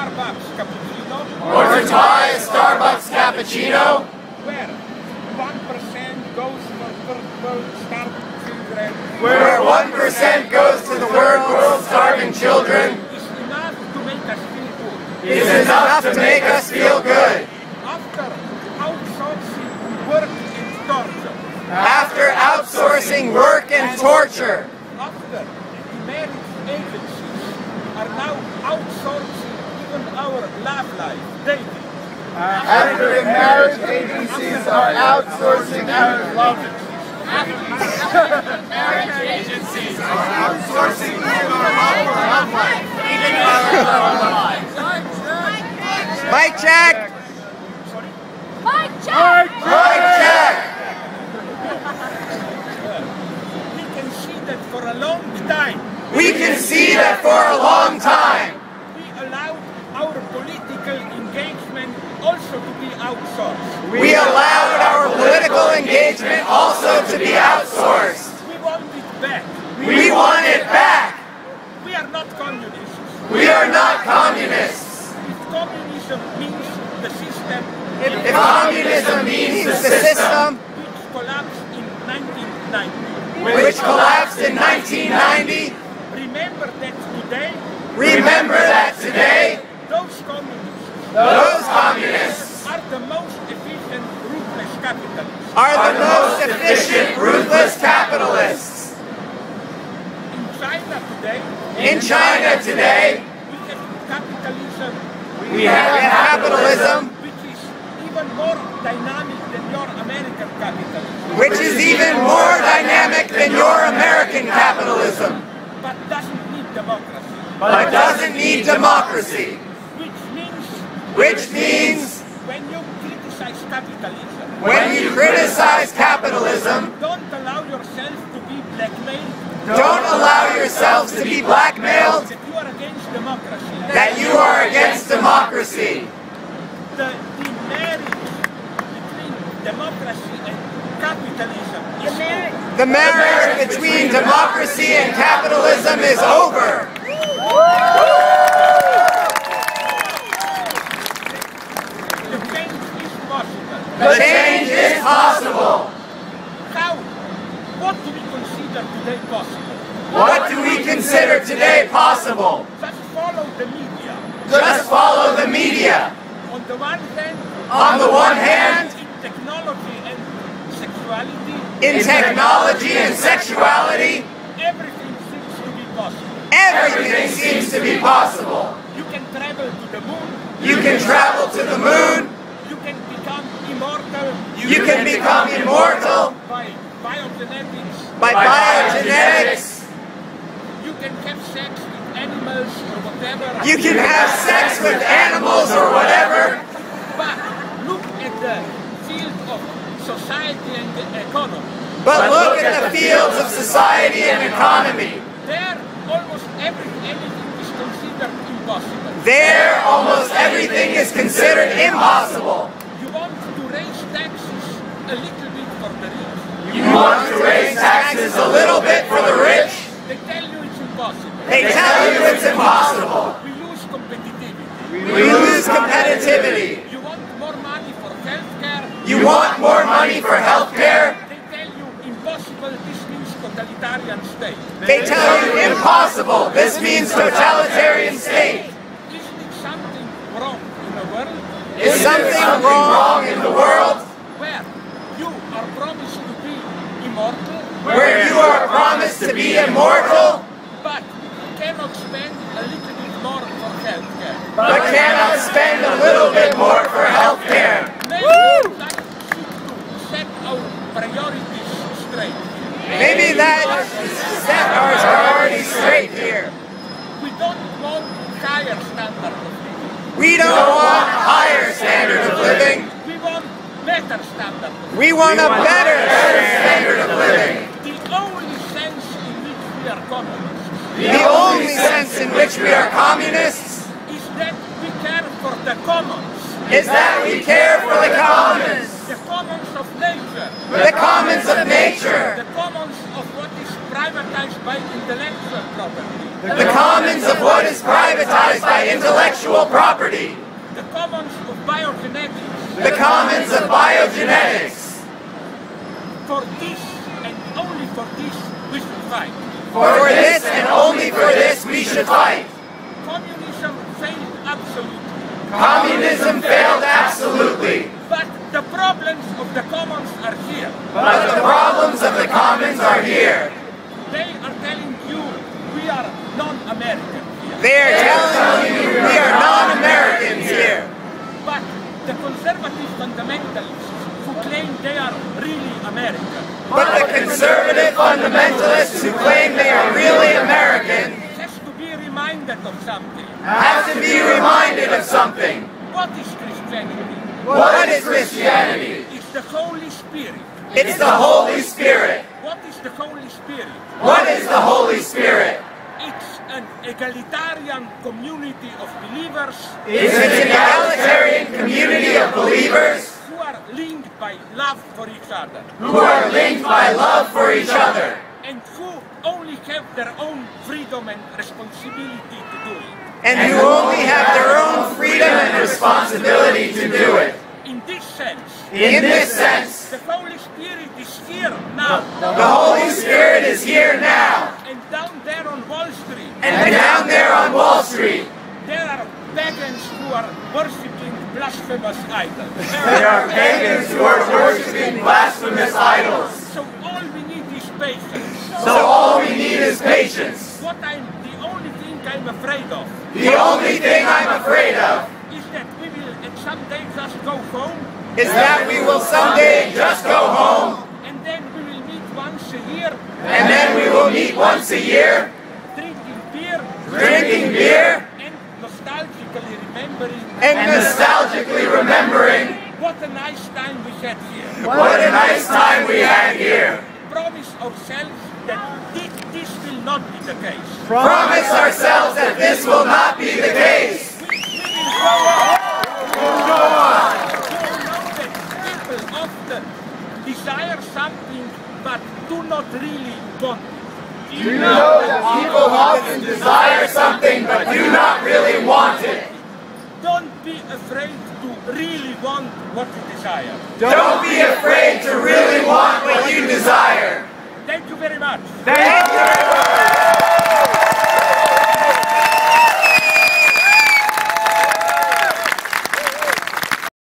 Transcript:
Starbucks cappuccino? Or to buy a Starbucks cappuccino? Where 1% goes for starving children? Where 1% goes to the world's starving children? Is enough to make us feel good. Is enough to make us feel good. After outsourcing work and torture. After outsourcing work and torture. After marriage agencies are now outsourcing even our love life, dating. After the marriage agencies are outsourcing our love life. Marriage agencies are outsourcing our love life. Even our love life. Mic check! Mic check! Mic check! We can see that for a long time. We can see that for a long time. We allowed our political engagement also to be outsourced. We allowed our political engagement also to be outsourced. We want it back. We want it back. We are not communists. We are not communists. If communism means the system, If communism means the system which collapsed in 1990, which collapsed in 1990, remember that today, those communists are the most efficient, ruthless capitalists. are the most efficient, ruthless capitalists. In China today, In China today, we have capitalism, we have capitalism, which is even more dynamic than your American capitalism, which is even more dynamic than your American capitalism, but doesn't need democracy. but doesn't need democracy. Which means Which means when you criticize capitalism, when you criticize capitalism, don't allow yourself to be blackmailed, don't allow yourselves to be blackmailed, that you are against democracy. that you are against democracy. The marriage between democracy and capitalism is over. The marriage between democracy and capitalism is over. The change is possible. The change is possible. How? What do we consider today possible? What do we consider today possible? Just follow the media. Just follow the media. On the one hand, On the one hand, in technology and sexuality, in technology and sexuality, everything seems to be possible. everything seems to be possible. You can travel to the moon. You can travel to the moon. You can become immortal You can become immortal by biogenetics. by biogenetics. You can have sex with animals or whatever. You can have sex with animals or whatever. But look at the field of society and the economy. But look at the fields of society and economy. There, almost anything is considered impossible. There, almost everything is considered impossible. You want to raise taxes a little bit for the rich. You want to raise taxes a little bit for the rich? They tell you it's impossible. They tell you it's impossible. We lose competitivity. We lose competitivity. You want more money for healthcare. You want more money for healthcare? They tell you impossible. This means totalitarian state. They tell you impossible. This means totalitarian state. Isn't it something wrong in the world? Is something wrong in the world Where you are promised to be immortal, where you are promised to be immortal, but cannot spend a little bit more for healthcare? but cannot spend a little bit more for healthcare? Maybe we like to set our priorities straight. Maybe that set our priorities straight here. We don't want higher standard of living. We don't want a higher standard of living. We want better standard of living. We want a better standard of living. The only sense in which we are communists The only sense in which we are communists is that we care for the commons. is that we care for the commons. The commons of nature. The commons of nature. The commons of what is privatized by intellectual property. The commons of what is privatized by intellectual property. The commons of biogenetics. The commons of biogenetics. For this and only for this we should fight. For this and only for this we should fight. Communism failed absolutely. Communism failed absolutely. But the problems of the commons are here. But the problems of the commons are here. They are telling you we are non-American here. They are telling you we are non-Americans here. But the conservative fundamentalists who claim they are really American. But the conservative fundamentalists who claim they are really American has to be reminded of something. have to be reminded of something. What is Christianity? What is Christianity? It's the Holy Spirit. It's the Holy Spirit. What is the Holy Spirit? What is the Holy Spirit? It's an egalitarian community of believers It's an egalitarian community of believers who are linked by love for each other who are linked by love for each other and who only have their own freedom and responsibility to do it. and who only have their own freedom and responsibility to do it. In this sense, In this sense, the Holy Spirit is here now, the Holy Spirit is here now. and down there on Wall Street, And down there on Wall Street, there are pagans who are worshipping blasphemous idols. there are pagans who are worshiping blasphemous idols. So all we need is patience. So all we need is patience. The only thing I'm afraid of The only thing I'm afraid of is that we will someday just go home, is that we will someday just go home, and then we will meet once a year, and then we will meet once a year, drinking beer, drinking beer, and nostalgically remembering and nostalgically remembering what a nice time we had here. what a nice time we had here. Promise ourselves that this will not be the case. Promise ourselves that this will not be the case. We will go on. You know that people often desire something but do not really want it. You know that people often desire something but do not really want it. Don't be afraid to really want what you desire. Don't be afraid to